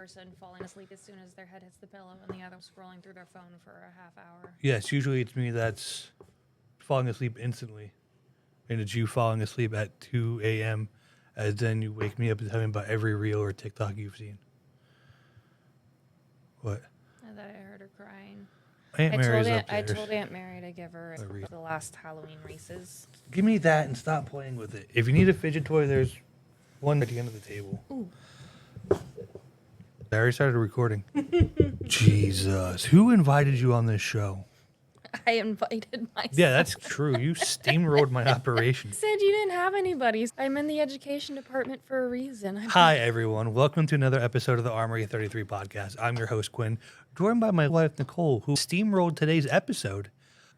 person falling asleep as soon as their head hits the pillow and the other scrolling through their phone for a half hour. Yes, usually it's me that's falling asleep instantly. And it's you falling asleep at 2 a.m. as then you wake me up and tell me about every reel or TikTok you've seen. What? I thought I heard her crying. Aunt Mary's upstairs. I told Aunt Mary to give her the last Halloween Reese's. Give me that and stop playing with it. If you need a fidget toy, there's one at the end of the table. Ooh. I already started recording. Jesus. Who invited you on this show? I invited myself. Yeah, that's true. You steamrolled my operation. Said you didn't have anybody. I'm in the education department for a reason. Hi, everyone. Welcome to another episode of the Armory 33 podcast. I'm your host, Quinn, joined by my wife, Nicole, who steamrolled today's episode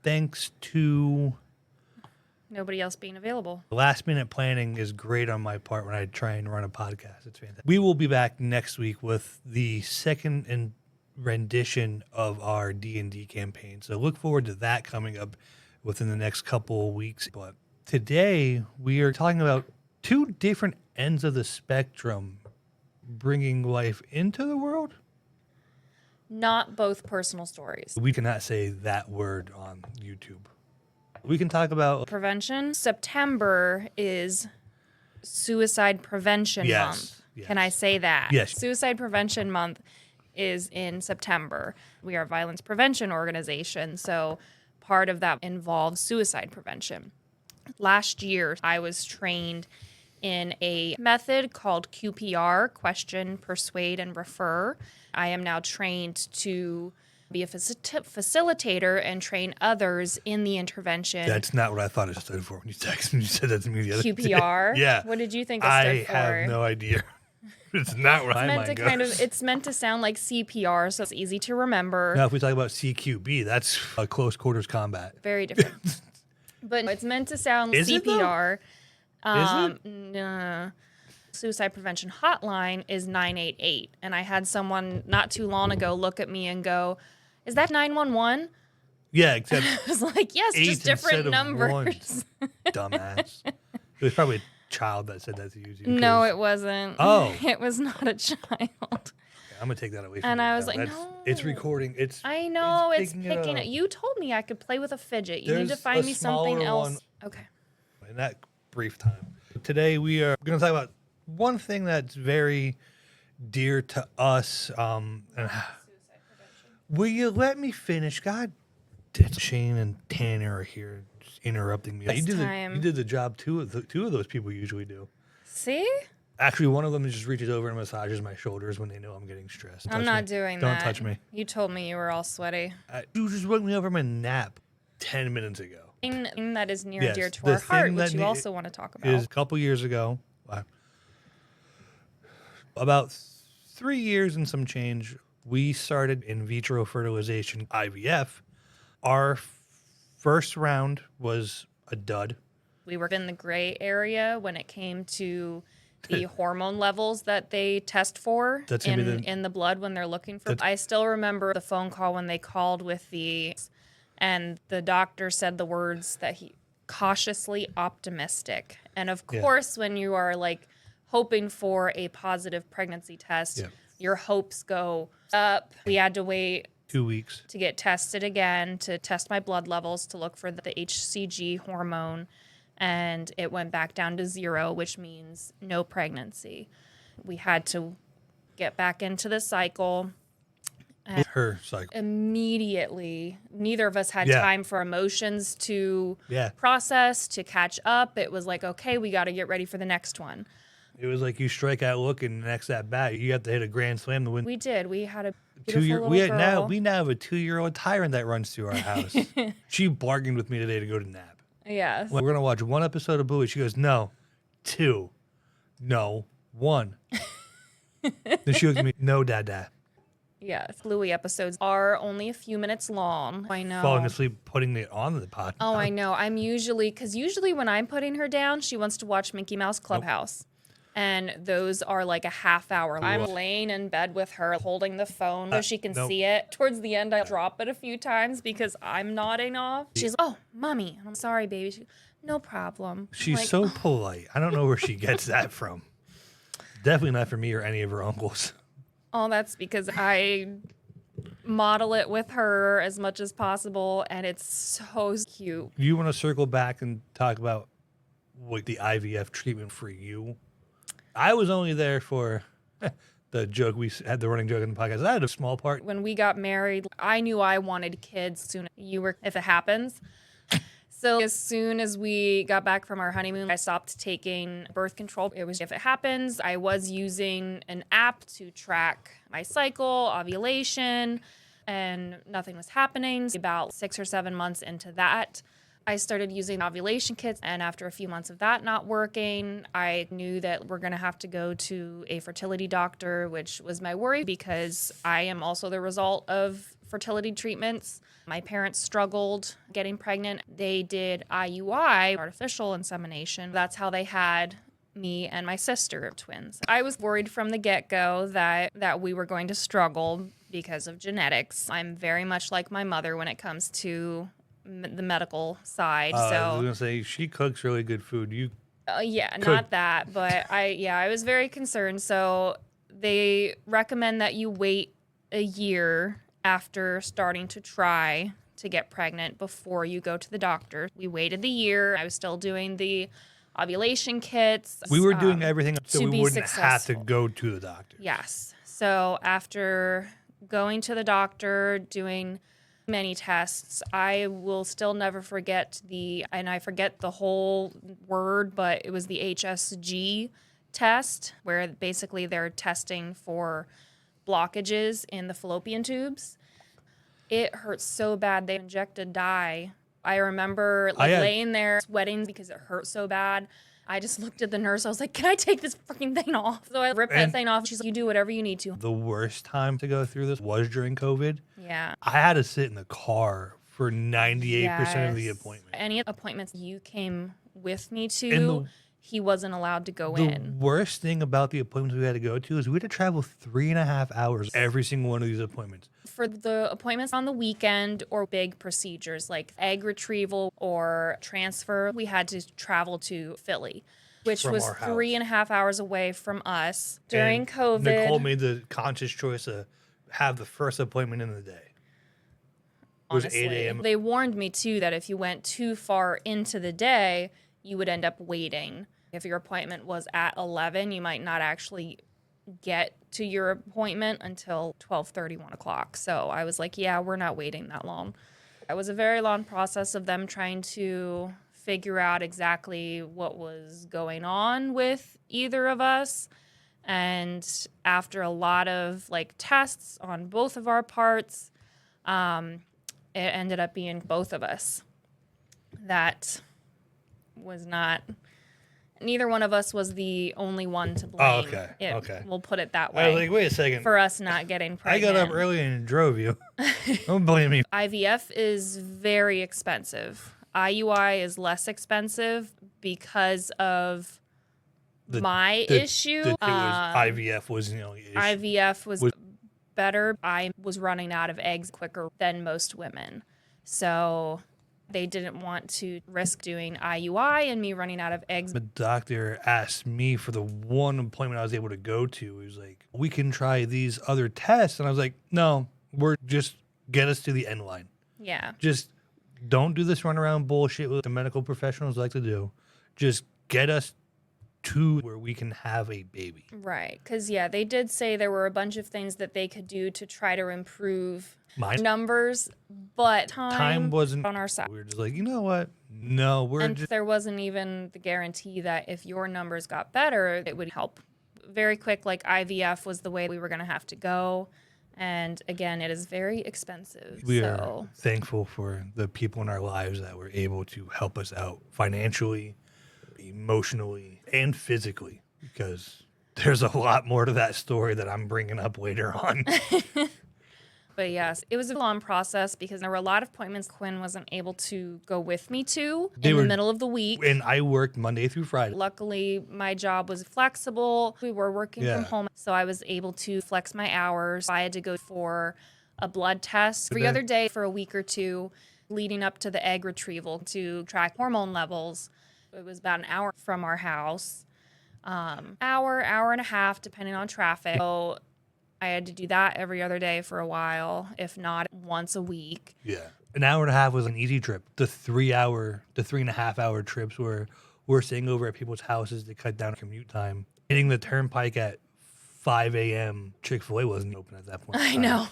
thanks to... nobody else being available. Last-minute planning is great on my part when I try and run a podcast. It's fantastic. We will be back next week with the second rendition of our D&D campaign. So look forward to that coming up within the next couple of weeks. But today we are talking about two different ends of the spectrum bringing life into the world. Not both personal stories. We cannot say that word on YouTube. We can talk about Prevention. September is Suicide Prevention Month. Yes. Can I say that? Yes. Suicide Prevention Month is in September. We are a violence prevention organization, so part of that involves suicide prevention. Last year, I was trained in a method called QPR, Question, Persuade, and Refer. I am now trained to be a facilitator and train others in the intervention. That's not what I thought it stood for when you texted me. You said that to me the other day. QPR? Yeah. What did you think it stood for? I have no idea. It's not what I mind goes. It's meant to sound like CPR, so it's easy to remember. Now, if we talk about CQB, that's a close quarters combat. Very different. But it's meant to sound Is CPR. Is it? No. Suicide prevention hotline is 988. And I had someone not too long ago look at me and go, "Is that 911?" Yeah, except I was like, yes, just different numbers. Dumbass. It was probably a child that said that to you. No, it wasn't. Oh. It was not a child. I'm going to take that away from you. And I was now. like, no. It's recording. I know, it's picking it. it. You told me I could play with a fidget. You need to There's find a me something smaller else. one. Okay. In that brief time. Today we are going to talk about one thing that's very dear to us. Will you let me finish? God, Shane and Tanner are here just interrupting me. You did the job two of those people usually do. See? Actually, one of them just reaches over and massages my shoulders when they know I'm getting stressed. I'm not doing that. Don't touch me. You told me you were all sweaty. You just woke me up from a nap 10 minutes ago. Thing that is near and dear to the our heart, thing which that you also want to talk about. Is a couple years ago, about 3 years and some change, we started in vitro fertilization, IVF. Our first round was a dud. We were in the gray area when it came to the hormone levels that they test for in the blood when they're looking for. I still remember the phone call when they called and the doctor said the words that he cautiously optimistic. And of course, when you are like hoping for a positive pregnancy test, your hopes go up. We had to wait 2 weeks to get tested again, to test my blood levels, to look for the HCG hormone. And it went back down to 0, which means no pregnancy. We had to get back into the cycle. Her cycle. Immediately, neither of us had time for emotions to process, to catch up. It was like, okay, we got to get ready for the next one. It was like you strike out looking, the next at bat, you have to hit a grand slam to win. We did. We had a beautiful little girl. We now have a 2-year-old tyrant that runs through our house. She bargained with me today to go to nap. Yes. We're going to watch one episode of Bluey. She goes, no, 2. No, 1. Then she looks at me, no, Dada. Yes. Bluey episodes are only a few minutes long. I know. Falling asleep, putting it on the pod. Oh, I know. Because usually when I'm putting her down, she wants to watch Mickey Mouse Clubhouse. Nope. And those are like a half hour. I'm laying in bed with her, holding the phone so she can see it. Towards the end, I drop it a few times because I'm nodding off. She's, oh, mommy. I'm sorry, baby. She, no problem. She's like, so polite. I don't know where she gets that from. Definitely not for me or any of her uncles. Oh, that's because I model it with her as much as possible, and it's so cute. You want to circle back and talk about what the IVF treatment for you? I was only there for the joke. We had the running joke in the podcast. I had a small part. When we got married, I knew I wanted kids soon. If it happens. So as soon as we got back from our honeymoon, I stopped taking birth control. It was if it happens. I was using an app to track my cycle, ovulation, and nothing was happening. About 6 or 7 months into that, I started using ovulation kits, and after a few months of that not working, I knew that we're going to have to go to a fertility doctor, which was my worry because I am also the result of fertility treatments. My parents struggled getting pregnant. They did IUI, artificial insemination. That's how they had me and my sister, twins. I was worried from the get-go that we were going to struggle because of genetics. I'm very much like my mother when it comes to the medical side. So I was gonna say she cooks really good food. Not that, but I was very concerned. So they recommend that you wait a year after starting to try to get pregnant before you go to the doctor. We waited the year. I was still doing the ovulation kits. We were doing everything so we wouldn't successful. have to go to the doctor. Yes. So after going to the doctor, doing many tests, I will still never forget I forget the whole word, but it was the HSG test, where basically they're testing for blockages in the fallopian tubes. It hurts so bad. They injected dye. I remember laying there sweating because it hurt so bad. I just looked at the nurse. I was like, can I take this fucking thing off? So I ripped that thing off. She's like, you do whatever you need to. The worst time to go through this was during COVID. Yeah. I had to sit in the car for 98% of the appointment. Any appointments you came with me to, he wasn't allowed to go in. The worst thing about the appointments we had to go to is we had to travel 3.5 hours every single one of these appointments. For the appointments on the weekend or big procedures like egg retrieval or transfer, we had to travel to Philly, which was 3.5 hours away from us during COVID. Nicole made the conscious choice to have the first appointment in the day. It was honestly. 8 a.m. They warned me, too, that if you went too far into the day, you would end up waiting. If your appointment was at 11, you might not actually get to your appointment until 12:30, 1 o'clock. So I was like, yeah, we're not waiting that long. It was a very long process of them trying to figure out exactly what was going on with either of us. And after a lot of tests on both of our parts, it ended up being both of us. That was not... Neither one of us was the only one to blame. Oh, okay. Okay. We'll put it that way. I was like, wait a second. For us not getting pregnant. I got up early and drove you. Don't blame me. IVF is very expensive. IUI is less expensive because of my issue. IVF was the only issue. IVF was better. I was running out of eggs quicker than most women. So... they didn't want to risk doing IUI and me running out of eggs. The doctor asked me for the one appointment I was able to go to. He was like, we can try these other tests. And I was like, no, just get us to the end line. Yeah. Just don't do this runaround bullshit with the medical professionals like to do. Just get us to where we can have a baby. Right. Because, they did say there were a bunch of things that they could do to try to improve numbers, but time wasn't on our side. We were just like, you know what? No, there wasn't even the guarantee that if your numbers got better, it would help. Very quick, IVF was the way we were going to have to go. And again, it is very expensive. We are thankful for the people in our lives that were able to help us out financially, emotionally, and physically, because there's a lot more to that story that I'm bringing up later on. But yes, it was a long process because there were a lot of appointments Quinn wasn't able to go with me to in the middle of the week. And I worked Monday through Friday. Luckily, my job was flexible. We were working from home, so I was able to flex my hours. I had to go for a blood test every other day for a week or two leading up to the egg retrieval to track hormone levels. It was about an hour from our house, hour and a half, depending on traffic. So I had to do that every other day for a while, if not once a week. Yeah. An hour and a half was an easy trip. The 3.5 hour trips where we're staying over at people's houses to cut down commute time. Hitting the turnpike at 5 a.m. Chick-fil-A wasn't open at that point. I know.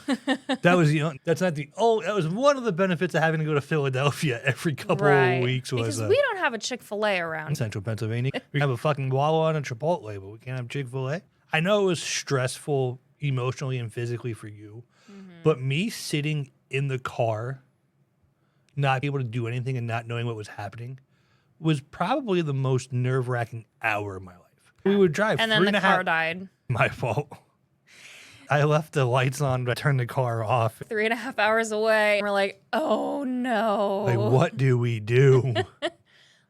That was that was one of the benefits of having to go to Philadelphia every couple of weeks. Because we don't have a Chick-fil-A around in central Pennsylvania. We have a fucking Wawa and a Chipotle, but we can't have Chick-fil-A. I know it was stressful emotionally and physically for you, but me sitting in the car, not able to do anything and not knowing what was happening, was probably the most nerve-wracking hour of my life. We would drive, and then the car died. My fault. I left the lights on, but I turned the car off. 3.5 hours away. And we're like, oh no. Like, what do we do?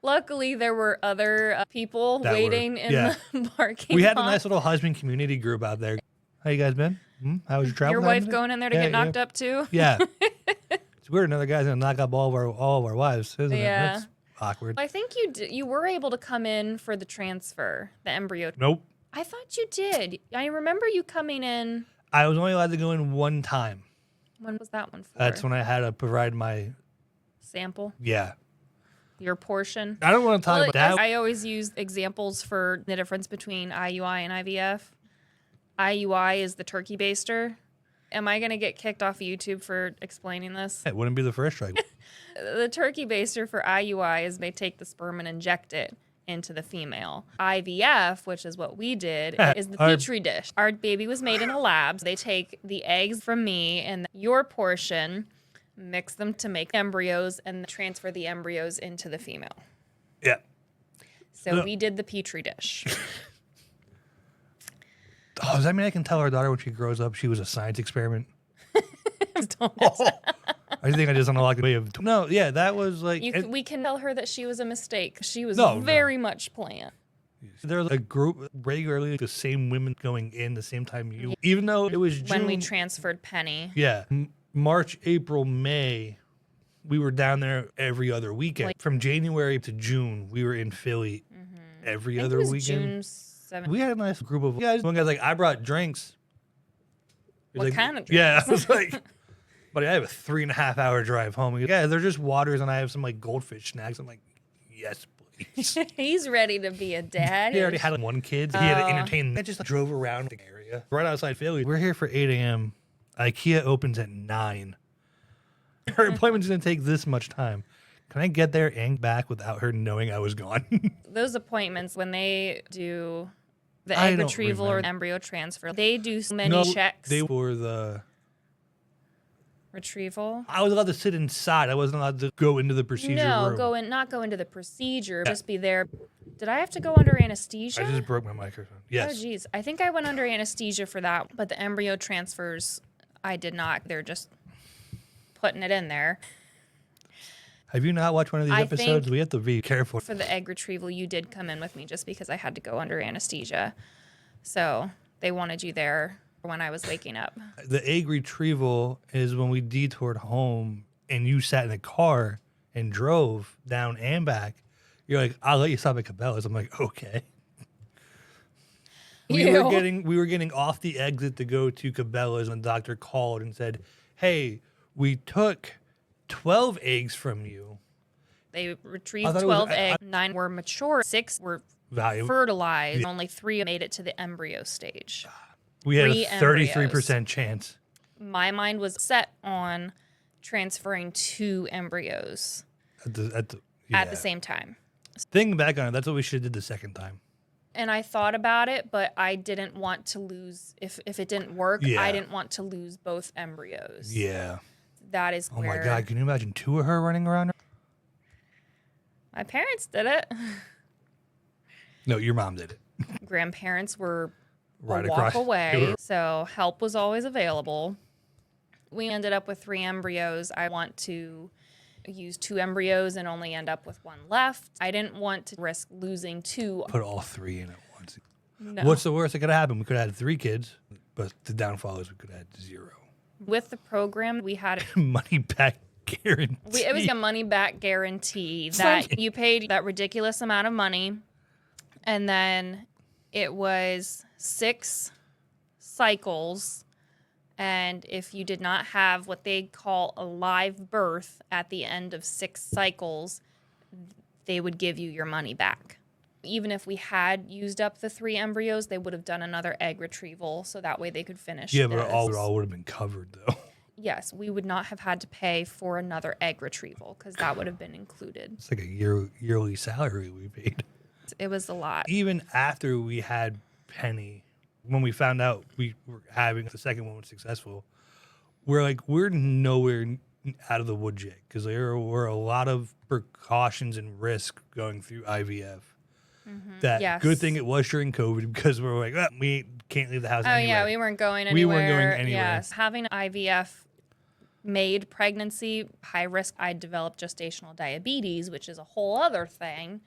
Luckily, there were other people waiting in the parking lot. We had a nice little husband community group out there. How you guys been? How was your travel? Your wife going in there to get knocked up too? Yeah. It's weird. Another guy's going to knock up all of our wives, isn't it? That's awkward. I think you were able to come in for the transfer, the embryo. Nope. I thought you did. I remember you coming in. I was only allowed to go in one time. When was that one for? That's when I had to provide my sample. Yeah. Your portion. I don't want to talk about that. I always use examples for the difference between IUI and IVF. IUI is the turkey baster. Am I going to get kicked off of YouTube for explaining this? It wouldn't be the first try. The turkey baster for IUI is they take the sperm and inject it into the female. IVF, which is what we did, is the Petri dish. Our baby was made in a lab. They take the eggs from me and your portion, mix them to make embryos, and transfer the embryos into the female. Yeah. So we did the Petri dish. Oh, does that mean I can tell our daughter when she grows up she was a science experiment? I think I just unlocked the way of... No, yeah, that was like... we can tell her that she was a mistake. She was very much planned. There's a group regularly, the same women going in the same time you... Even though it was June... When we transferred Penny. Yeah. March, April, May, we were down there every other weekend. From January to June, we were in Philly every other weekend. June 7th. We had a nice group of guys. One guy's like, I brought drinks. What kind of drinks? Yeah, I was like... But I have a 3.5 hour drive home. He goes, yeah, they're just waters, and I have some like goldfish snacks. I'm like, yes, please. He's ready to be a dad. He already had like, one kid. He had to entertain. I just drove around the area right outside Philly. We're here for 8 a.m. IKEA opens at 9. Her appointment's gonna take this much time. Can I get there and back without her knowing I was gone? Those appointments, when they do the egg retrieval or embryo transfer, they do so many checks. They were the retrieval. I was allowed to sit inside. I wasn't allowed to go into the procedure room. Not go into the procedure. Just be there. Did I have to go under anesthesia? I just broke my microphone. Yes. Oh, geez. I think I went under anesthesia for that, but the embryo transfers, I did not. They're just putting it in there. Have you not watched one of these episodes? We have to be careful. For the egg retrieval, you did come in with me just because I had to go under anesthesia. So they wanted you there when I was waking up. The egg retrieval is when we detoured home and you sat in the car and drove down and back. You're like, I'll let you stop at Cabela's. I'm like, okay. We were getting off the exit to go to Cabela's when the doctor called and said, hey, we took 12 eggs from you. They retrieved 12 eggs. 9 were mature. 6 were fertilized. Only 3 made it to the embryo stage. We had a 33% chance. My mind was set on transferring 2 embryos at the same time. Thinking back on it, that's what we should have did the second time. And I thought about it, but I didn't want to lose, if it didn't work, I didn't want to lose both embryos. Yeah. That is where... Oh my God, can you imagine 2 of her running around? My parents did it. No, your mom did it. Grandparents were right a walk away, so help was always available. We ended up with 3 embryos. I want to use 2 embryos and only end up with 1 left. I didn't want to risk losing 2. Put all 3 in at once. No. What's the worst that could happen? We could have had 3 kids, but the downfall is we could have had 0. With the program, we had money back guarantee. It was a money back guarantee that you paid that ridiculous amount of money, and then it was 6 cycles And if you did not have what they call a live birth at the end of 6 cycles, they would give you your money back. Even if we had used up the 3 embryos, they would have done another egg retrieval, so that way they could finish. Yeah, but it all would have been covered, though. Yes, we would not have had to pay for another egg retrieval because that would have been included. It's like a yearly salary we paid. It was a lot. Even after we had Penny, when we found out we were having the second one was successful, we're nowhere out of the woods yet because there were a lot of precautions and risk going through IVF. Good thing it was during COVID because we were like, we can't leave the house anyway. Yeah, we weren't going anywhere. We weren't going anywhere. Yes, having IVF made pregnancy high risk. I developed gestational diabetes, which is a whole other thing.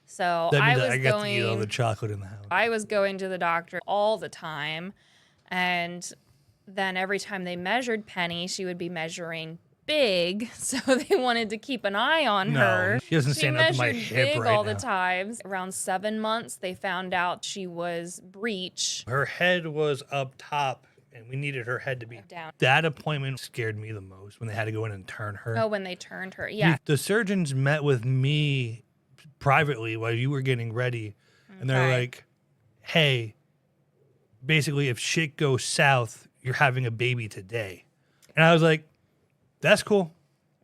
So I got to eat all the chocolate in the house. I was going to the doctor all the time, and then every time they measured Penny, she would be measuring big, so they wanted to keep an eye on her. She doesn't stand up to my hip right all now. the times. Around 7 months, they found out she was breech. Her head was up top, and we needed her head to be down. That appointment scared me the most when they had to go in and turn her. Oh, when they turned her, yeah. The surgeons met with me privately while you were getting ready, and they're like, hey, basically, if shit goes south, you're having a baby today. And I was like, that's cool.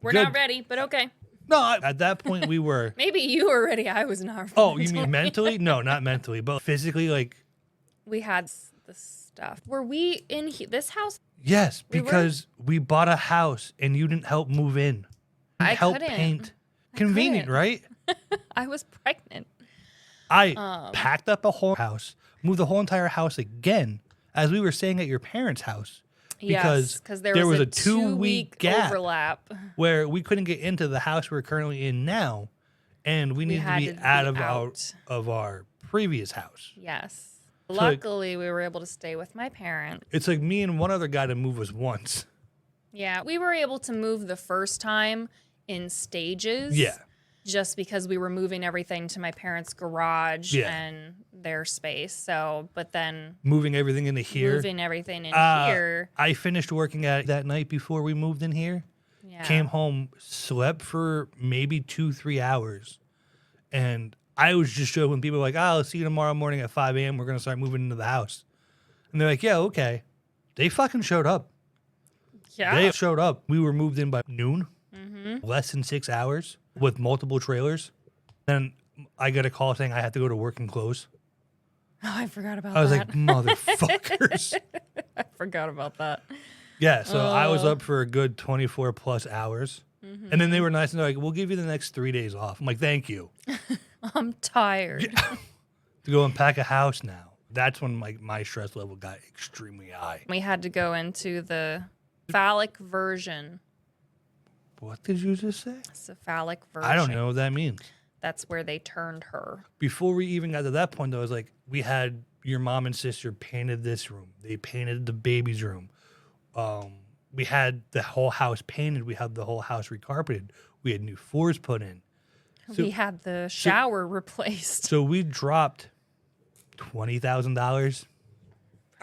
We're not ready, but okay. No, at that point we were. Maybe you were ready. I was not ready. Oh, you mean mentally? No, not mentally, but physically, like. We had the stuff. Were we in this house? Yes, because we bought a house and you didn't help move in. I help couldn't. paint. Convenient, right? I was pregnant. I packed up a whole house, moved the whole entire house again as we were staying at your parents' house. Because there was a 2-week gap overlap where we couldn't get into the house we're currently in now, and we needed to be out of our previous house. Yes. So luckily, we were able to stay with my parents. It's like me and one other guy to move us once. Yeah, we were able to move the first time in stages. Yeah. Just because we were moving everything to my parents' garage and their space. So, but then moving everything into here. Moving everything in here. I finished working at that night before we moved in here. Yeah. Came home, slept for maybe 2-3 hours. And I was just joking. People were like, I'll see you tomorrow morning at 5 a.m. We're going to start moving into the house. And they're like, yeah, okay. They fucking showed up. Yeah. They showed up. We were moved in by noon. Less than 6 hours with multiple trailers. Then I got a call saying I had to go to work and close. Oh, I forgot about that. I was like, motherfuckers. I forgot about that. Yeah, so I was up for a good 24 plus hours. And then they were nice and they're like, we'll give you the next 3 days off. I'm like, thank you. I'm tired. To go and pack a house now. That's when my stress level got extremely high. We had to go into the phallic version. What did you just say? Cephalic version. I don't know what that means. That's where they turned her. Before we even got to that point, though, I was like, we had your mom and sister painted this room. They painted the baby's room. We had the whole house painted. We had the whole house recarpeted. We had new floors put in. So, we had the shower replaced. So we dropped $20,000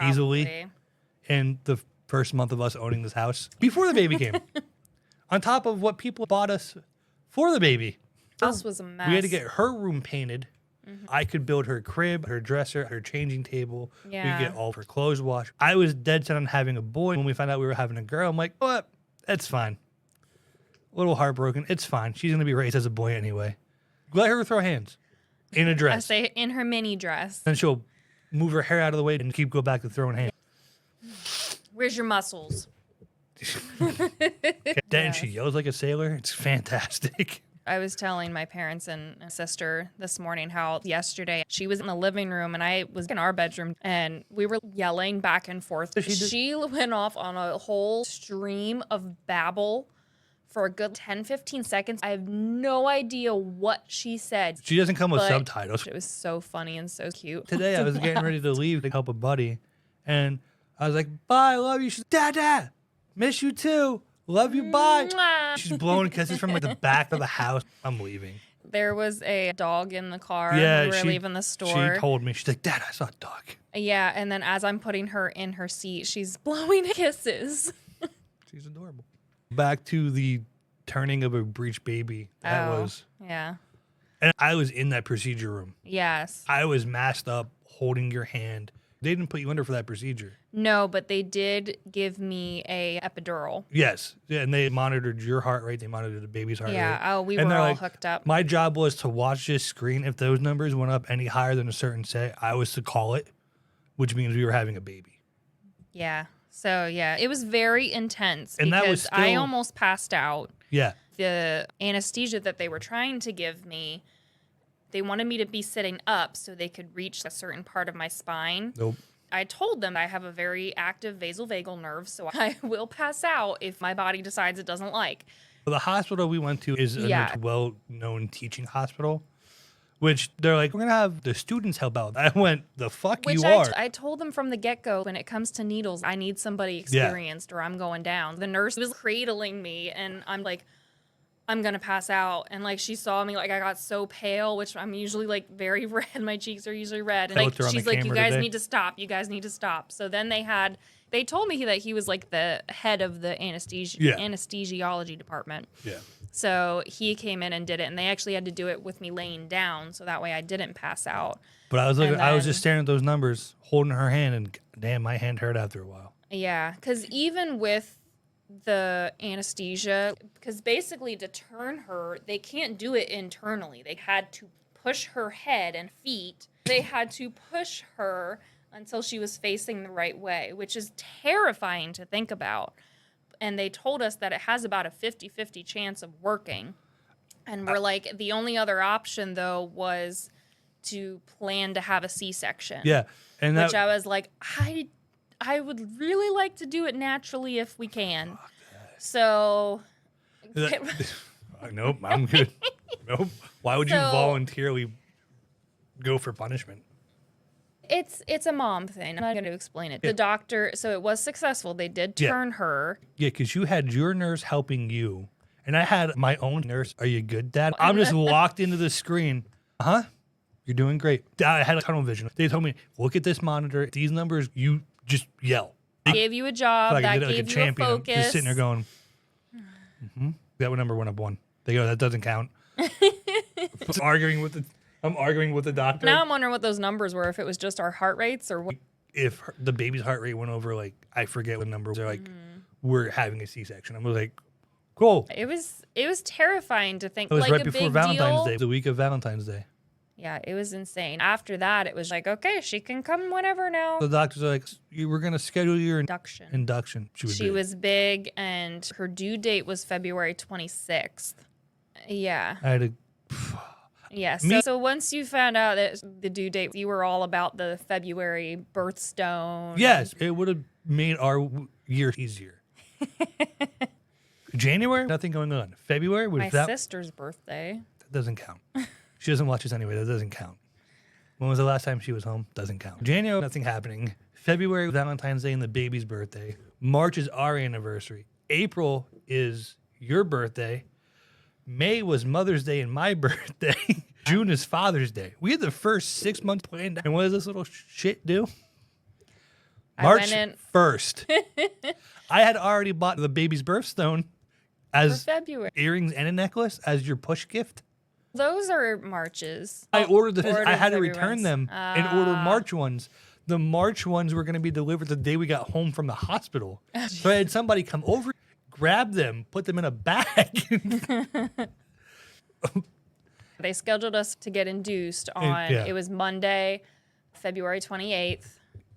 easily in the first month of us owning this house before the baby came. On top of what people bought us for the baby. House was a mess. We had to get her room painted. I could build her crib, her dresser, her changing table. Yeah. We could get all of her clothes washed. I was dead set on having a boy. When we found out we were having a girl, I'm like, what? That's fine. A little heartbroken. It's fine. She's going to be raised as a boy anyway. Let her throw hands in a dress. I say in her mini dress. Then she'll move her hair out of the way and go back to throwing hands. Where's your muscles? Then she yells like a sailor. It's fantastic. I was telling my parents and sister this morning how yesterday she was in the living room and I was in our bedroom and we were yelling back and forth. She went off on a whole stream of babble for a good 10-15 seconds. I have no idea what she said. She doesn't come with subtitles. It was so funny and so cute. Today I was getting ready to leave to help a buddy and I was like, bye, love you. She's like, Dad, miss you too. Love you, bye. Mwah. She's blowing kisses from like the back of the house. I'm leaving. there was a dog in the car when we were leaving the store. She told me, she's like, Dad, I saw a dog. Yeah, and then as I'm putting her in her seat, she's blowing kisses. She's adorable. Back to the turning of a breech baby. That was. Yeah. And I was in that procedure room. Yes. I was masked up, holding your hand. They didn't put you under for that procedure. No, but they did give me a epidural. Yes. Yeah, and they monitored your heart rate. They monitored the baby's heart rate. Yeah. Oh, we were all hooked up. My job was to watch this screen. If those numbers went up any higher than a certain set, I was to call it, which means we were having a baby. Yeah. So, yeah, it was very intense and because that was still, I almost passed out. Yeah. The anesthesia that they were trying to give me, they wanted me to be sitting up so they could reach a certain part of my spine. Nope. I told them I have a very active vasovagal nerve, so I will pass out if my body decides it doesn't like. The hospital we went to is a well-known teaching hospital, which they're like, we're going to have the students help out. I went, the fuck you are. I told them from the get-go, when it comes to needles, I need somebody experienced or I'm going down. The nurse was cradling me, and I'm like, I'm going to pass out. And, like, she saw me, like, I got so pale, which I'm usually, like, very red. My cheeks are usually red. And, like, she's like, you guys need to stop. You guys need to stop. So then they told me that he was, like, the head of the anesthesiology department. Yeah. So he came in and did it, and they actually had to do it with me laying down, so that way I didn't pass out. But I was like, I was just staring at those numbers, holding her hand, and damn, my hand hurt after a while. Yeah, because even with the anesthesia, because basically to turn her, they can't do it internally. They had to push her head and feet. They had to push her until she was facing the right way, which is terrifying to think about. And they told us that it has about a 50-50 chance of working. And we're like, the only other option, though, was to plan to have a C-section. Yeah. And which I was like, I would really like to do it naturally if we can. So. Nope, I'm good. Nope. Why would you voluntarily go for punishment? It's a mom thing. I'm not going to explain it. The doctor, so it was successful. They did turn her. Yeah, because you had your nurse helping you, and I had my own nurse. Are you good, Dad? I'm just locked into the screen. Uh-huh. You're doing great. I had a tunnel vision. They told me, look at this monitor. These numbers, you just yell. They gave you a job. That gave you a focus. Just sitting there going, that number went up 1. They go, that doesn't count. I'm arguing with the doctor. Now I'm wondering what those numbers were, if it was just our heart rates or what. If the baby's heart rate went over, like, I forget what number, they're like, we're having a C-section. I was like, cool. It was terrifying to think. It was like right a before big Valentine's deal. Day, the week of Valentine's Day. Yeah, it was insane. After that, it was like, okay, she can come whenever now. The doctors are like, we're going to schedule your induction. She was big, and her due date was February 26th. Yeah. I had to... Yeah, so once you found out that the due date, you were all about the February birthstone. Yes, it would have made our year easier. January, nothing going on. February, my sister's birthday. That doesn't count. She doesn't watch us anyway. That doesn't count. When was the last time she was home? Doesn't count. January, nothing happening. February, Valentine's Day and the baby's birthday. March is our anniversary. April is your birthday. May was Mother's Day and my birthday. June is Father's Day. We had the first 6 months planned. And what does this little shit do? March 1st. I had already bought the baby's birthstone as February earrings and a necklace as your push gift. Those are Marches. I ordered I had to return them and order March ones. The March ones were going to be delivered the day we got home from the hospital. So I had somebody come over, grab them, put them in a bag. They scheduled us to get induced on, it was Monday, February 28th.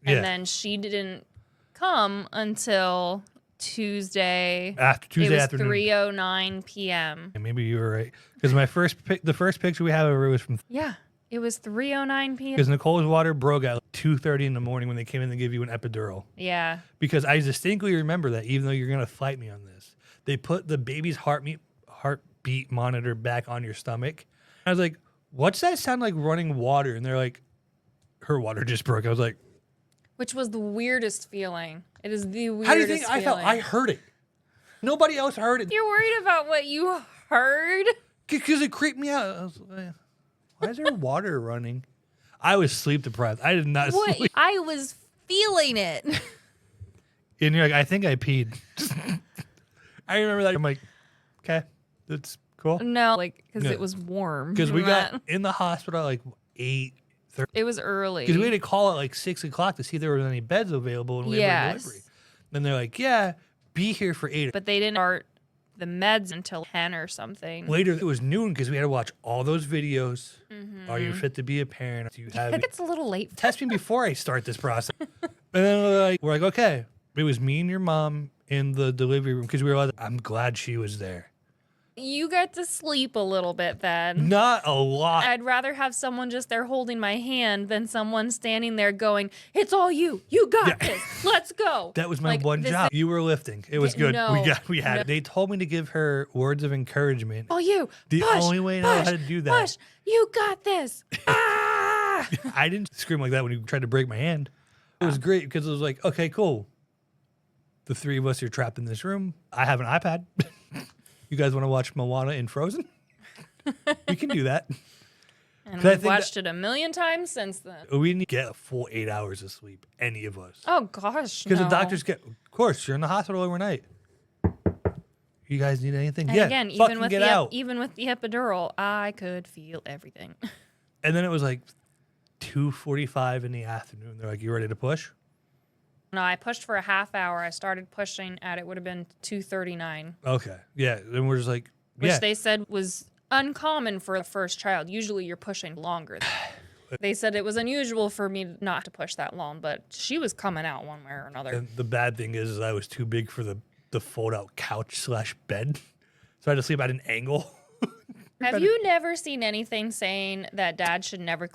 And then she didn't come until Tuesday. Tuesday it was afternoon. 3:09 p.m. And maybe you were right. Because the first picture we have of her was from... Yeah, it was 3:09 p.m. Because Nicole's water broke at 2:30 in the morning when they came in to give you an epidural. Yeah. Because I distinctly remember that, even though you're going to fight me on this. They put the baby's heartbeat monitor back on your stomach. I was like, what's that sound like running water? And they're like, her water just broke. I was like... Which was the weirdest feeling. It is the weirdest How do you think feeling. I felt? I heard it. Nobody else heard it. You're worried about what you heard? Because it creeped me out. I was like, why is there water running? I was sleep deprived. I did not sleep. I was feeling it. And you're like, I think I peed. I remember that. I'm like, okay, that's cool. No, like, because it was warm. Because we got in the hospital at like 8:30. It was early. Because we had to call at like 6 o'clock to see if there was any beds available in labor and delivery. Then they're like, yeah, be here for 8. But they didn't start the meds until 10 or something. Later, it was noon because we had to watch all those videos. Are you fit to be a parent? Do you have? It's a little late. Test me before I start this process. And then we're like, okay. It was me and your mom in the delivery room because we were like, I'm glad she was there. You got to sleep a little bit then. Not a lot. I'd rather have someone just there holding my hand than someone standing there going, it's all you. You got this. Let's go. That was my one job. You were lifting. It was good. No, we had it. They told me to give her words of encouragement. Oh, you. The only way I know how to do that. Push. You got this. Ah! I didn't scream like that when you tried to break my hand. It was great because it was like, okay, cool. The 3 of us are trapped in this room. I have an iPad. You guys want to watch Moana in Frozen? We can do that. And we've watched it a million times since then. We need to get a full 8 hours of sleep, any of us. Oh, gosh, Because the doctors of course, you're in the hospital overnight. You guys need anything? And again, even with the epidural, I could feel everything. And then it was like 2:45 in the afternoon. They're like, you ready to push? No, I pushed for a half hour. I started pushing at it would have been 2:39. Okay. Yeah. And we're just like, which they said was uncommon for the first child. Usually you're pushing longer. They said it was unusual for me not to push that long, but she was coming out one way or another. And the bad thing is I was too big for the fold-out couch/bed. So I had to sleep at an angle. Have you never seen anything saying that dad should never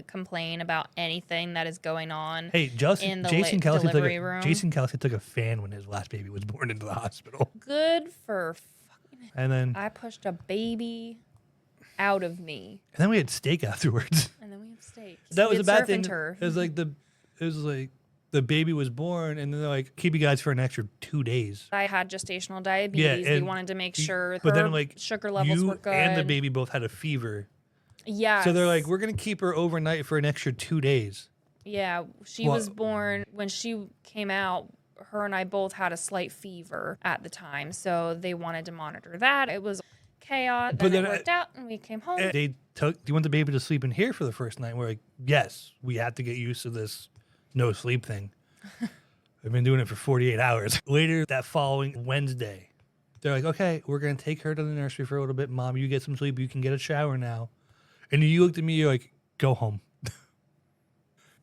complain about anything that is going on? Hey, Jason delivery room? Jason Kelsey took a fan when his last baby was born into the hospital. Good for fucking. And then I pushed a baby out of me. And then we had steak afterwards. And then we had steak. That was a bad thing. It was like the baby was born, and then they're like, keep you guys for an extra 2 days. I had gestational diabetes. We wanted to make sure sugar levels were good. And the baby both had a fever. Yeah. So they're like, we're going to keep her overnight for an extra 2 days. Yeah. She was born, when she came out, her and I both had a slight fever at the time. So they wanted to monitor that. It was chaos. But then it worked out, and we came home. They took, do you want the baby to sleep in here for the first night? We're like, yes, we have to get used to this no sleep thing. I've been doing it for 48 hours. Later that following Wednesday, they're like, okay, we're going to take her to the nursery for a little bit. Mom, you get some sleep. You can get a shower now. And you looked at me, you're like, go home.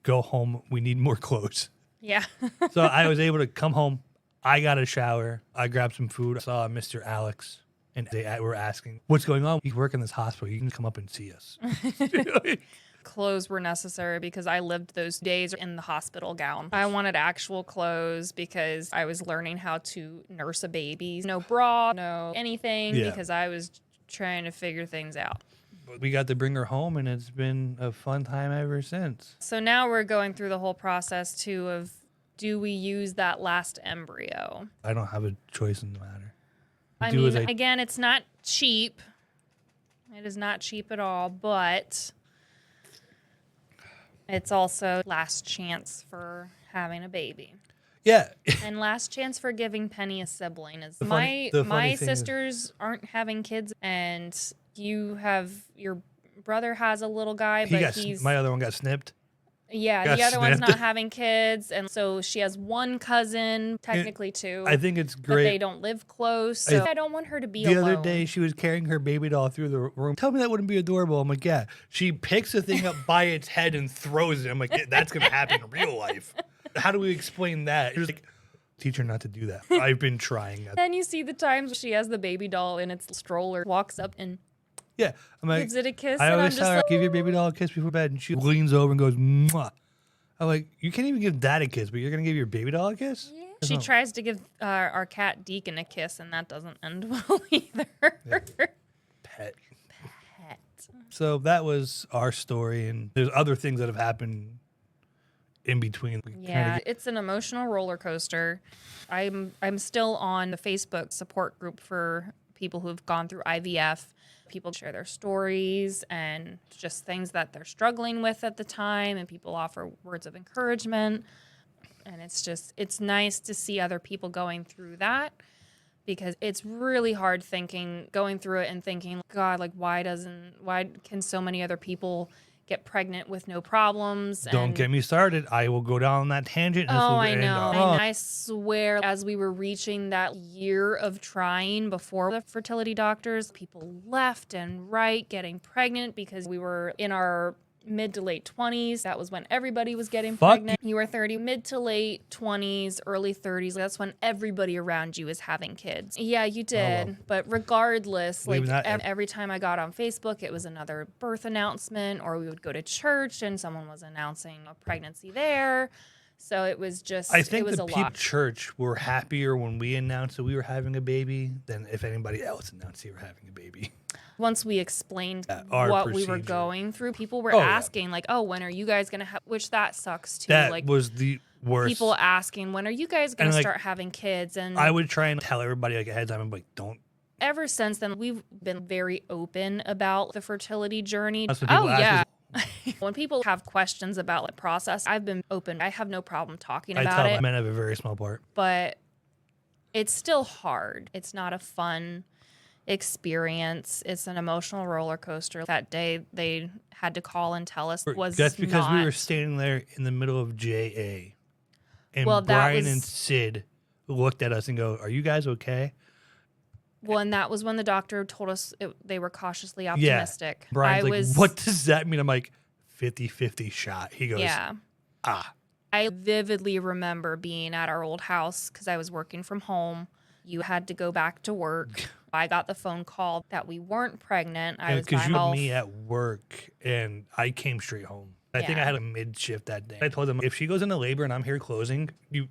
Go home. We need more clothes. Yeah. So I was able to come home. I got a shower. I grabbed some food. I saw Mr. Alex. And they were asking, what's going on? We work in this hospital. You can come up and see us. Clothes were necessary because I lived those days in the hospital gown. I wanted actual clothes because I was learning how to nurse a baby. No bra, no anything, because I was trying to figure things out. But we got to bring her home, and it's been a fun time ever since. So now we're going through the whole process, too, of do we use that last embryo? I don't have a choice in the matter. Again, it's not cheap. It is not cheap at all, but it's also last chance for having a baby. Yeah. And last chance for giving Penny a sibling. My sisters aren't having kids, and your brother has a little guy, but my other one got snipped. Yeah, the other one's not having kids, and so she has one cousin, technically two. I think it's great. But they don't live close, so I don't want her to be alone. The other day, she was carrying her baby doll through the room. Tell me that wouldn't be adorable. I'm like, yeah. She picks the thing up by its head and throws it. I'm like, yeah, that's going to happen in real life. How do we explain that? It was like, teach her not to do that. I've been trying. Then you see the times she has the baby doll in its stroller, walks up and I'm like, gives it a kiss. I always tell her, give your baby doll a kiss before bed. And she leans over and goes, mwah. I'm like, you can't even give dad a kiss, but you're going to give your baby doll a kiss? Yeah. She tries to give our cat Deacon a kiss, and that doesn't end well either. Yeah. Pet. So that was our story, and there's other things that have happened in between. Yeah, it's an emotional roller coaster. I'm still on the Facebook support group for people who've gone through IVF. People share their stories and just things that they're struggling with at the time, and people offer words of encouragement. And it's nice to see other people going through that, because it's really hard going through it and thinking, God, like, why can so many other people get pregnant with no problems? Don't get me started. I will go down that tangent. I know. And I swear, as we were reaching that year of trying before the fertility doctors, people left and right getting pregnant because we were in our mid to late 20s. That was when everybody was getting pregnant. You were 30, mid to late 20s, early 30s. That's when everybody around you is having kids. Yeah, you did. Oh. But regardless, like every time I got on Facebook, it was another birth announcement, or we would go to church and someone was announcing a pregnancy there. So it was just, I think it was the a people lot. at church were happier when we announced that we were having a baby than if anybody else announced they were having a baby. Once we explained what we were going through, people were asking, like, oh, when are you guys going to have, which that sucks too. That like, was the worst. People asking, when are you guys going to start having kids? And I would try and tell everybody like ahead of time, I'm like, don't. Ever since then, we've been very open about the fertility journey. That's what people ask. When people have questions about the process, I've been open. I have no problem talking about it. Men have a very small part. But it's still hard. It's not a fun experience. It's an emotional roller coaster. That day they had to call and tell us that's because we were standing there in the middle of JA, and Brian and Sid looked at us and go, "Are you guys okay?" Well, and that was when the doctor told us they were cautiously optimistic. Yeah. Brian's like, what does that mean? I'm like, 50-50 shot. He goes, I vividly remember being at our old house because I was working from home. You had to go back to work. I got the phone call that we weren't pregnant. I was because you had me at work, and I came straight home. I think I had a mid-shift that day. I told them, if she goes into labor and I'm here closing, you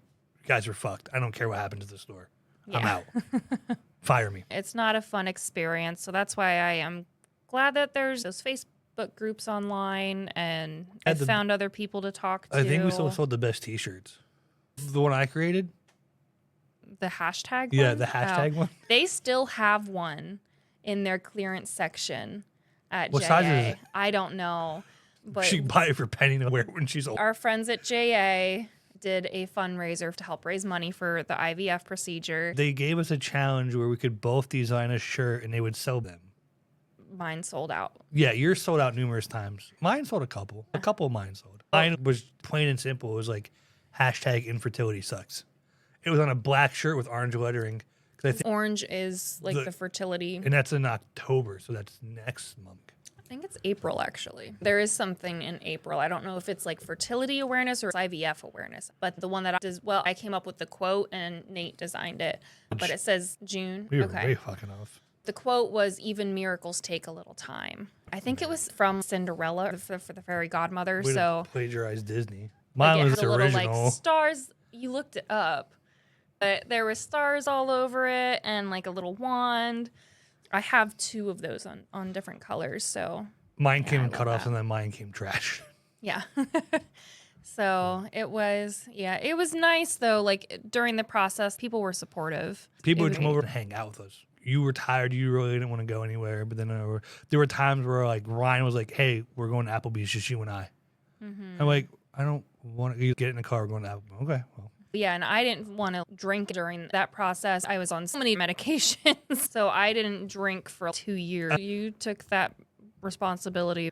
guys are fucked. I don't care what happens to the store. Yeah. I'm out. Fire me. It's not a fun experience, so that's why I am glad that there's those Facebook groups online, and I found other people to talk to. I think we still sold the best T-shirts. The one I created? The hashtag one? Yeah, the hashtag one. They still have one in their clearance section at JA. What size is it? I don't know. But she can buy it for penny to wear when she's old. Our friends at JA did a fundraiser to help raise money for the IVF procedure. They gave us a challenge where we could both design a shirt and they would sell them. Mine sold out. Yeah, yours sold out numerous times. Mine sold a couple. A couple of mine sold. Mine was plain and simple. It was like hashtag infertility sucks. It was on a black shirt with orange lettering. I think orange is like the fertility. And that's in October, so that's next month. I think it's April, actually. There is something in April. I don't know if it's like fertility awareness or IVF awareness. But the one that I came up with the quote and Nate designed it. But it says June. We were way fucking off. The quote was, even miracles take a little time. I think it was from Cinderella for the fairy godmother. Way so to plagiarize Disney. Mine was the original. Little, like, stars. You looked it up. But there were stars all over it and like a little wand. I have two of those on different colors, so mine came cut off, and then mine came trash. Yeah. So it was nice though. Like during the process, people were supportive. People would come over and hang out with us. You were tired. You really didn't want to go anywhere. But then there were times where like Ryan was like, "Hey, we're going to Applebee's, just you and I." Mm-hmm. I'm like, I don't want to get in the car. We're going to Applebee's. Okay, well. Yeah, and I didn't want to drink during that process. I was on so many medications, so I didn't drink for 2 years. You took that responsibility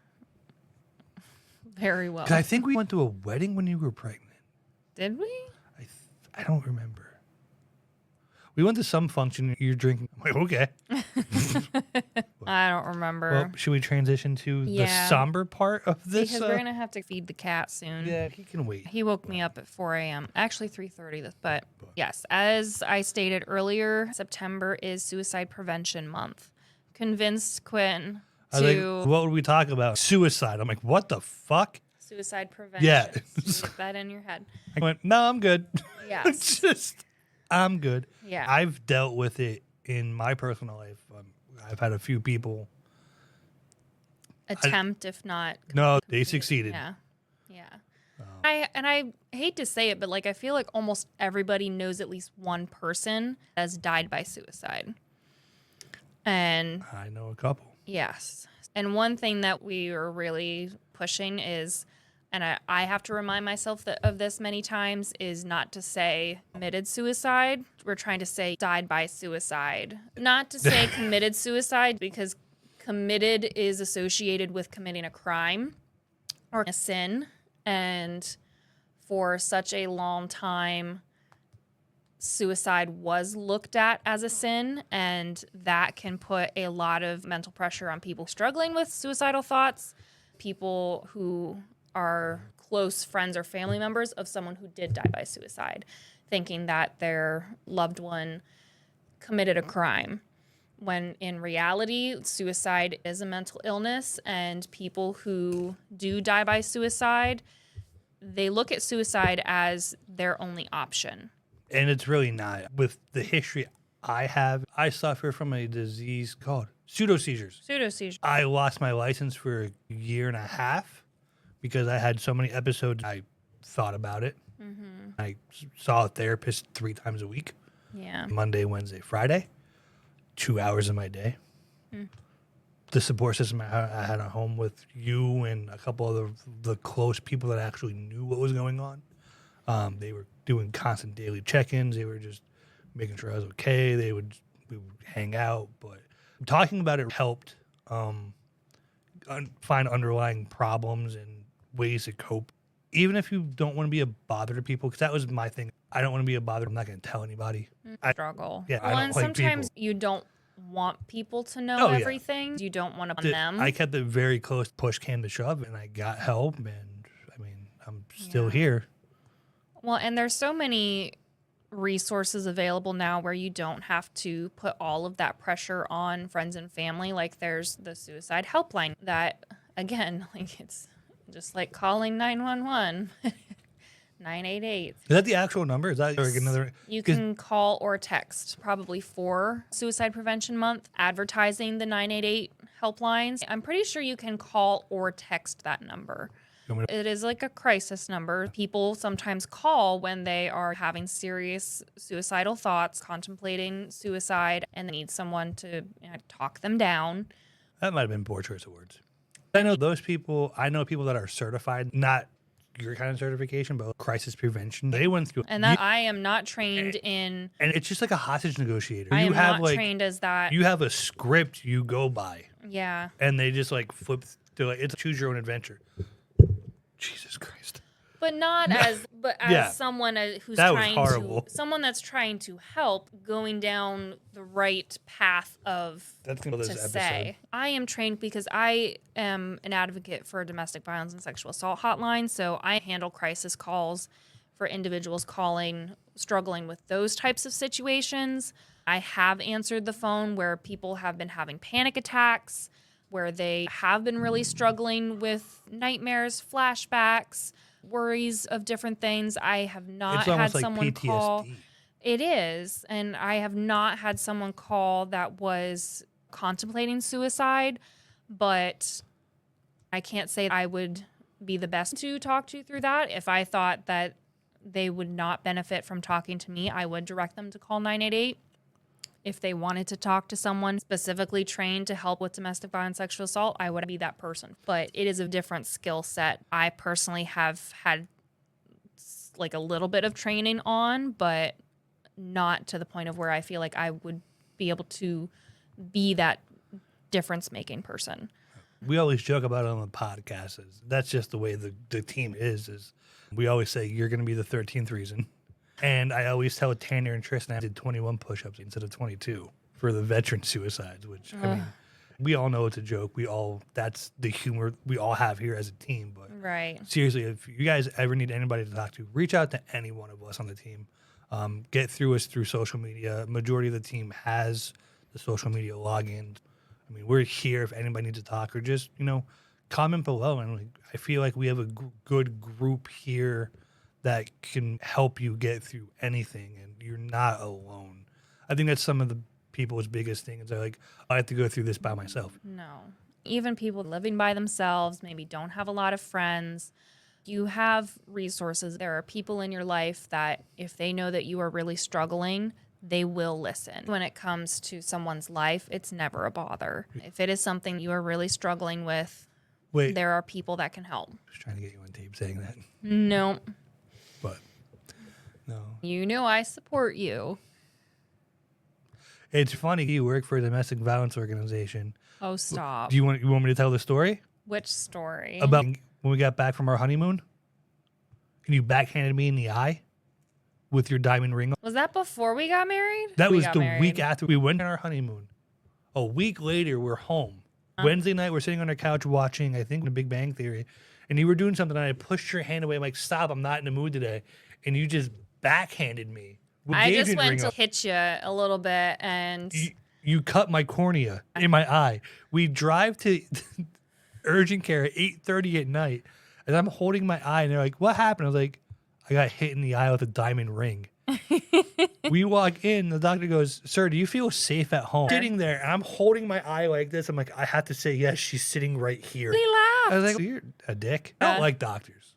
very well. I think we went to a wedding when you were pregnant. Did we? I don't remember. We went to some function. You're drinking. I'm like, okay. I don't remember. Well, should we transition to the somber part of this? Because we're going to have to feed the cat soon. Yeah, he can wait. He woke me up at 4 a.m. Actually, 3:30. But yes, as I stated earlier, September is Suicide Prevention Month. Convinced Quinn to... what would we talk about? Suicide. I'm like, what the fuck? Suicide prevention. Yeah. Get that in your head. I went, no, I'm good. Yes. I'm good. Yeah. I've dealt with it in my personal life. I've had a few people attempt, if not. No, they succeeded. Yeah. I hate to say it, but like I feel like almost everybody knows at least one person that has died by suicide. And I know a couple. Yes. And one thing that we are really pushing is, and I have to remind myself of this many times, is not to say committed suicide. We're trying to say died by suicide. Not to say committed suicide, because committed is associated with committing a crime or a sin. And for such a long time, suicide was looked at as a sin, and that can put a lot of mental pressure on people struggling with suicidal thoughts, people who are close friends or family members of someone who did die by suicide, thinking that their loved one committed a crime, when in reality, suicide is a mental illness, and people who do die by suicide, they look at suicide as their only option. And it's really not. With the history I have, I suffer from a disease called pseudoseizures. Pseudoseizures. I lost my license for a year and a half because I had so many episodes. I thought about it. Mm-hmm. I saw a therapist 3 times a week. Yeah. Monday, Wednesday, Friday. 2 hours of my day. Mm. The support system I had at home with you and a couple of the close people that actually knew what was going on. They were doing constant daily check-ins. They were just making sure I was okay. We would hang out, but talking about it helped find underlying problems and ways to cope. Even if you don't want to be a bother to people, because that was my thing. I don't want to be a bother. I'm not going to tell anybody. Struggle. Yeah, well, I don't and like sometimes people. you don't want people to know everything. You don't want to on them. I kept it very close. Push came to shove, and I got help. And I mean, I'm still here. Well, and there's so many resources available now where you don't have to put all of that pressure on friends and family. Like there's the suicide helpline that, again, like it's just like calling 911, 988. Is that the actual number? Is that like another? You can call or text probably for Suicide Prevention Month, advertising the 988 helplines. I'm pretty sure you can call or text that number. It is like a crisis number. People sometimes call when they are having serious suicidal thoughts, contemplating suicide, and they need someone to talk them down. That might have been poor choice of words. I know those people. I know people that are certified, not your kind of certification, but crisis prevention. They went through. And that I am not trained in. And it's just like a hostage negotiator. I am not trained as that. You have a script you go by. Yeah. And they just like flip through it. It's a choose your own adventure. Jesus Christ. But not as, but as someone who's someone that's trying to help going down the right path of to say. I am trained because I am an advocate for domestic violence and sexual assault hotline. So I handle crisis calls for individuals struggling with those types of situations. I have answered the phone where people have been having panic attacks, where they have been really struggling with nightmares, flashbacks, worries of different things. I have not had someone PTSD. Call. It is. And I have not had someone call that was contemplating suicide, but I can't say I would be the best to talk to through that. If I thought that they would not benefit from talking to me, I would direct them to call 988. If they wanted to talk to someone specifically trained to help with domestic violence, sexual assault, I would be that person. But it is a different skill set. I personally have had like a little bit of training on, but not to the point of where I feel like I would be able to be that difference-making person. We always joke about it on the podcast. That's just the way the team is we always say, you're going to be the 13th reason. And I always tell Tanner and Tristan I did 21 push-ups instead of 22 for the veteran suicides, which, I mean, we all know it's a joke. That's the humor we all have here as a team. But seriously, if you guys ever need anybody to talk to, reach out to any one of us on the team. Get through us through social media. Majority of the team has the social media login. I mean, we're here if anybody needs to talk or just, comment below. And I feel like we have a good group here that can help you get through anything, and you're not alone. I think that's some of the people's biggest things. They're like, I have to go through this by myself. No. Even people living by themselves, maybe don't have a lot of friends. You have resources. There are people in your life that if they know that you are really struggling, they will listen. When it comes to someone's life, it's never a bother. If it is something you are really struggling with, there are people that can help. I was trying to get you on tape saying that. No. But, no. You know I support you. It's funny, you work for a domestic violence organization. Oh, stop. Do you want me to tell the story? Which story? About when we got back from our honeymoon? And you backhanded me in the eye with your diamond ring. Was that before we got married? That was the week after we went on our honeymoon. A week later, we're home. Wednesday night, we're sitting on our couch watching, I think, The Big Bang Theory. And you were doing something, and I pushed your hand away. I'm like, stop, I'm not in the mood today. And you just backhanded me. I just went to hit you a little bit, and... You cut my cornea in my eye. We drive to urgent care at 8:30 at night, and I'm holding my eye, and they're like, what happened? I was like, I got hit in the eye with a diamond ring. We walk in, the doctor goes, sir, do you feel safe at home? Sitting there, and I'm holding my eye like this. I'm like, I have to say yes, she's sitting right here. He laughed. I was like, you're a dick. I don't like doctors.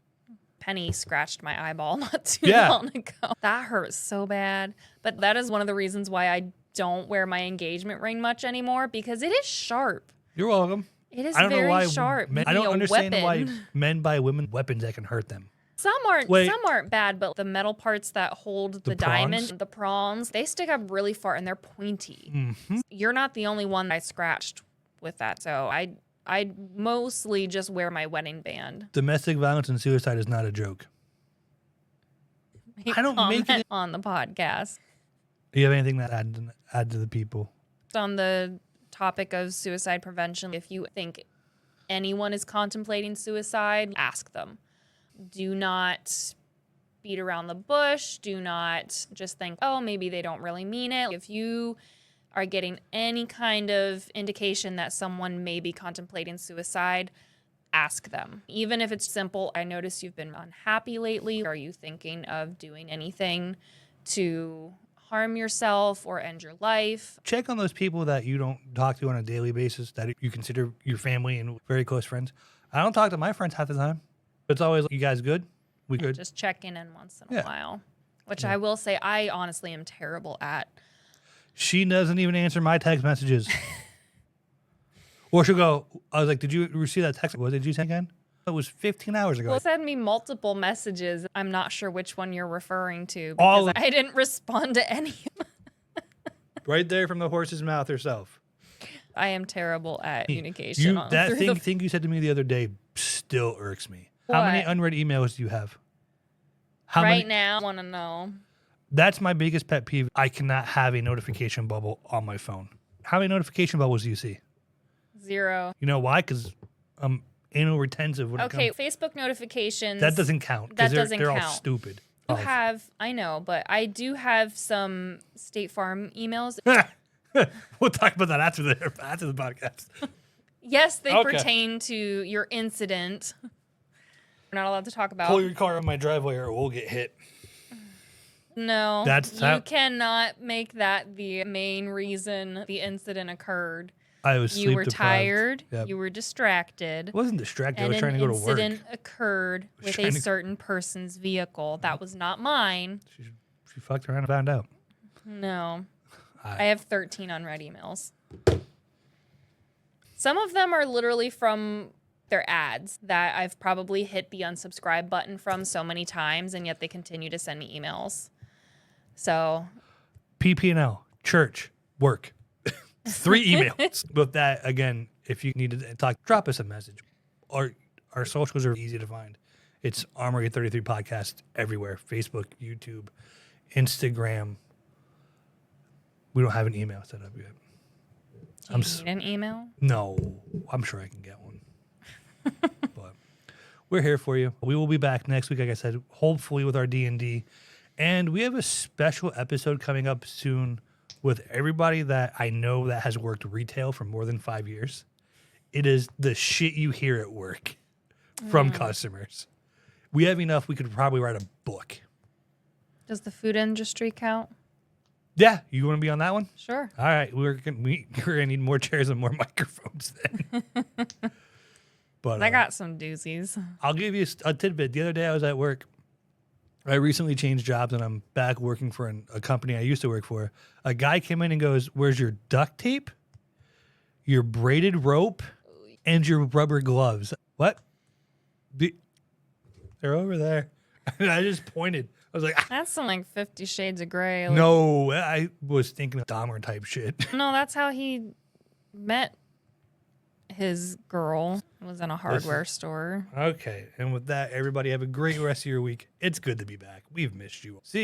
Penny scratched my eyeball not too long ago. That hurt so bad. But that is one of the reasons why I don't wear my engagement ring much anymore, because it is sharp. You're welcome. It is very sharp. I don't understand why men buy women weapons that can hurt them. Some aren't bad, but the metal parts that hold the diamond, the prongs, they stick up really far and they're pointy. Mm-hmm. You're not the only one I scratched with that. So I mostly just wear my wedding band. Domestic violence and suicide is not a joke. I don't make it on the podcast. Do you have anything to add to the people? On the topic of suicide prevention, if you think anyone is contemplating suicide, ask them. Do not beat around the bush. Do not just think, oh, maybe they don't really mean it. If you are getting any kind of indication that someone may be contemplating suicide, ask them. Even if it's simple, I notice you've been unhappy lately. Are you thinking of doing anything to harm yourself or end your life? Check on those people that you don't talk to on a daily basis that you consider your family and very close friends. I don't talk to my friends half the time. It's always like, you guys good? We good? Just checking in once in a while, which I will say I honestly am terrible at. She doesn't even answer my text messages. Or she'll go, I was like, did you receive that text? What did you send again? It was 15 hours ago. Well, send me multiple messages. I'm not sure which one you're referring to because I didn't respond to any of them. Right there from the horse's mouth herself. I am terrible at communication. That thing you said to me the other day still irks me. What? How many unread emails do you have? Now, I want to know. That's my biggest pet peeve. I cannot have a notification bubble on my phone. How many notification bubbles do you see? 0. You know why? Because I'm anal retentive when it comes. Facebook notifications. That doesn't count. That doesn't count. They're all stupid. I know, but I do have some State Farm emails. We'll talk about that after the podcast. Yes, they pertain to your incident. We're not allowed to talk about. Pull your car on my driveway or we'll get hit. No, you cannot make that the main reason the incident occurred. I was You were deprived. tired. Yep. You were distracted. I wasn't distracted. I was trying to go to work. An incident occurred with a certain person's vehicle. That was not mine. She fucked around and found out. No. I have 13 unread emails. Some of them are literally from their ads that I've probably hit the unsubscribe button from so many times, and yet they continue to send me emails. So, PP&L, church, work. 3 emails. With that, again, if you need to talk, drop us a message. Our socials are easy to find. It's Armory 33 Podcast everywhere. Facebook, YouTube, Instagram. We don't have an email set up yet. Do you need an email? No. I'm sure I can get one. But we're here for you. We will be back next week, like I said, hopefully with our D&D. And we have a special episode coming up soon with everybody that I know that has worked retail for more than 5 years. It is the shit you hear at work from customers. We have enough. We could probably write a book. Does the food industry count? Yeah. You want to be on that one? Sure. All right. We're gonna need more chairs and more microphones then. But I got some doozies. I'll give you a tidbit. The other day I was at work. I recently changed jobs and I'm back working for a company I used to work for. A guy came in and goes, "Where's your duct tape, your braided rope, and your rubber gloves?" What? They're over there. I just pointed. I was like, ah. That's some like 50 Shades of Grey. Like, No, I was thinking of Dahmer type shit. no, that's how he met his girl. It was in a hardware store. Okay, and with that, everybody have a great rest of your week. It's good to be back. We've missed you. See